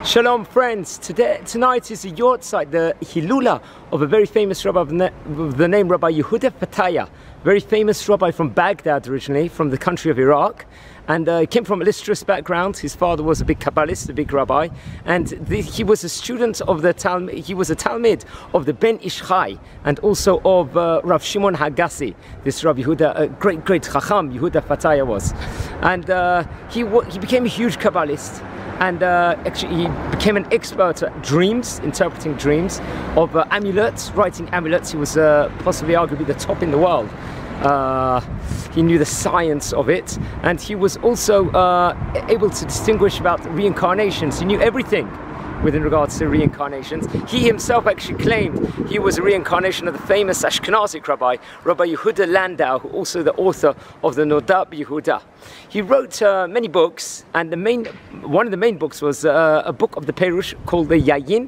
Shalom friends, tonight is the Yortzeit, the Hilula of a very famous rabbi of the name Rabbi Yehuda Fatiyah, very famous rabbi from Bagdad originally, from the country of Iraq, and he came from a illustrious background. His father was a big Kabbalist, a big rabbi, and he was a student of the Talmud. He was a Talmud of the Ben Ish Chai and also of Rav Shimon Hagassi. This Rabbi Yehuda, a great Chacham, Yehuda Fatiyah was, and he became a huge Kabbalist. And actually he became an expert at dreams, interpreting dreams, of amulets, writing amulets. He was possibly arguably the top in the world. He knew the science of it, and he was also able to distinguish about reincarnations. He knew everything within regards to reincarnations. He himself actually claimed he was a reincarnation of the famous Ashkenazi rabbi, Rabbi Yehuda Landau, who also the author of the Noda B'Yehuda. He wrote many books, and one of the main books was a book of the Perush called the Yayin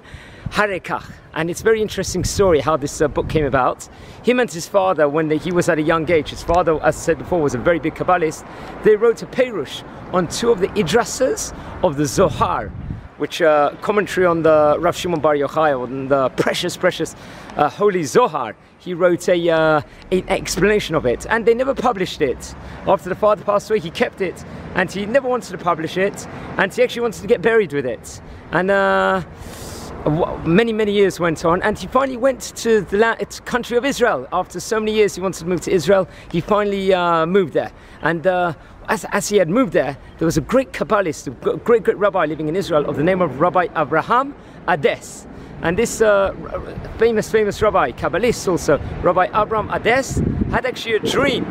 Hareka. And it's a very interesting story how this book came about. Him and his father, when he was at a young age, his father, as I said before, was a very big Kabbalist. They wrote a Perush on two of the Idrasas of the Zohar, which commentary on the Rav Shimon Bar Yochai, on the precious holy Zohar. He wrote an explanation of it, and they never published it. After the father passed away, he kept it, and he never wanted to publish it, and he actually wanted to get buried with it. And many years went on, and he finally went to the country of Israel. After so many years he wanted to move to Israel, he finally moved there. And as he had moved there, there was a great Kabbalist, a great rabbi living in Israel of the name of Rabbi Abraham Ades. And this famous rabbi, Kabbalist also, Rabbi Abraham Ades, had actually a dream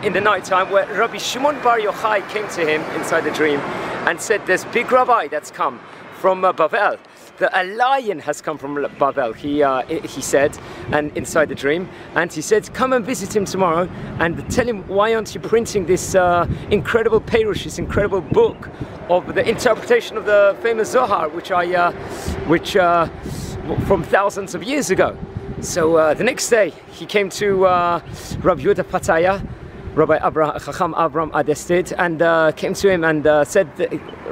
in the night time where Rabbi Shimon Bar Yochai came to him inside the dream and said, "There's a big rabbi that's come from Bavel. A lion has come from Bavel," he said, and inside the dream, and he said, "Come and visit him tomorrow and tell him, why aren't you printing this incredible Perush, this incredible book of the interpretation of the famous Zohar, which from thousands of years ago." So the next day he came to Rabbi Yehuda Fatiyah, Rabbi Chacham Abraham Ades did, and came to him and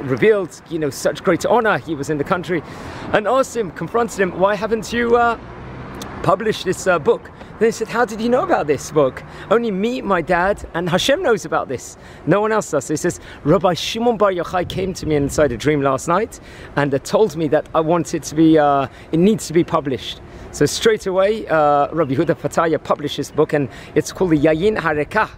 revealed, such great honor. He was in the country, and asked him, confronted him, "Why haven't you published this book?" Then he said, "How did you know about this book?" "Only me, my dad, and Hashem knows about this. No one else does." So he says, "Rabbi Shimon Bar Yochai came to me inside a dream last night and told me that I want it to be, it needs to be published." So straight away, Rabbi Yehuda Fatiyah published this book, and it's called the Yayin Hareka.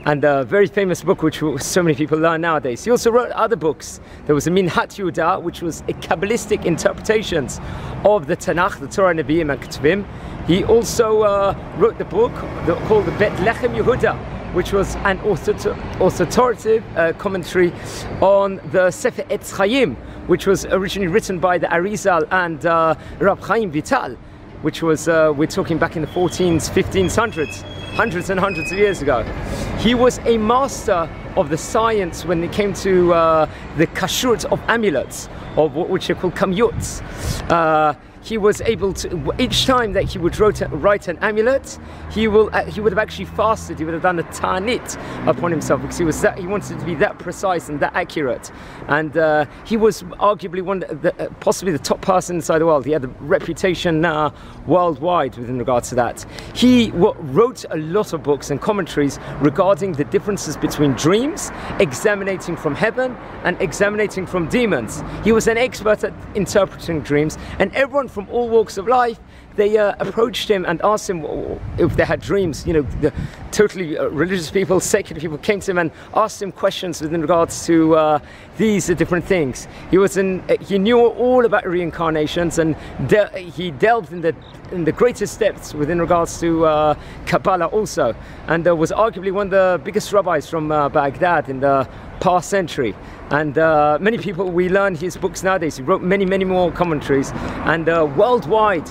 And a very famous book which so many people learn nowadays. He also wrote other books. There was a Minhat Yehuda, which was a Kabbalistic interpretations of the Tanakh, the Torah, Nevi'im and Ketuvim. He also wrote the book called the Bet Lechem Yehuda, which was an authoritative commentary on the Sefer Etz Chaim, which was originally written by the Arizal and Rab Chaim Vital, which was, we're talking back in the 1400s, 1500s, hundreds and hundreds of years ago. He was a master of the science when it came to the kashrut of amulets, of which are called kamyots. He was able to, each time that he would write an amulet, he would have actually fasted. He would have done a ta'anit upon himself, because he wanted to be that precise and that accurate. And he was arguably possibly the top person inside the world. He had a reputation worldwide within regards to that. He wrote a lot of books and commentaries regarding the differences between dreams, examining from heaven and examining from demons. He was an expert at interpreting dreams, and everyone from all walks of life, they approached him and asked him if they had dreams. The totally religious people, secular people came to him and asked him questions within regards to these different things. He knew all about reincarnations, and he delved in the greatest depths within regards to Kabbalah also, and was arguably one of the biggest rabbis from Baghdad in the past century. And many people, we learn his books nowadays. He wrote many more commentaries, and worldwide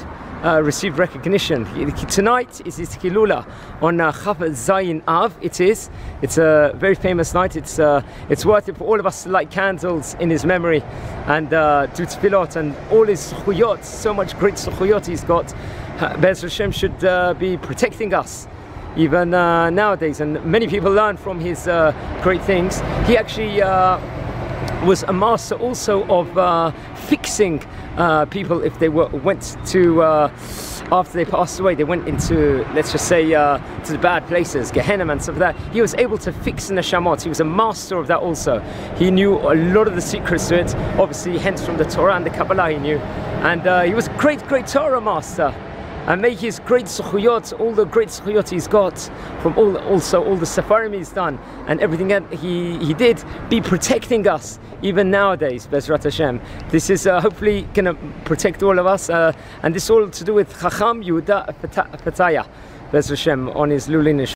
received recognition. Tonight is his Hilula on Chaf Zayin Av. It's a very famous night. It's worth it for all of us to light candles in his memory and do tefillot and all his zechuyot. So much great zechuyot he's got. Be'ez Hashem should be protecting us even nowadays, and many people learn from his great things. He actually was a master also of fixing people if they went to after they passed away, they went into, let's just say, to the bad places, Gehenna and stuff like that. He was able to fix neshamot. He was a master of that also. He knew a lot of the secrets to it, obviously, hence from the Torah and the Kabbalah he knew. And he was a great, great Torah master. And may his great suchuyot, all the great suchuyot he's got, from all the safarim he's done, and everything that he did, be protecting us, even nowadays, Bezrat Hashem. This is hopefully going to protect all of us, and this all to do with Chacham Yehuda Fatiyah, Bezrat Hashem, on his Lulinish.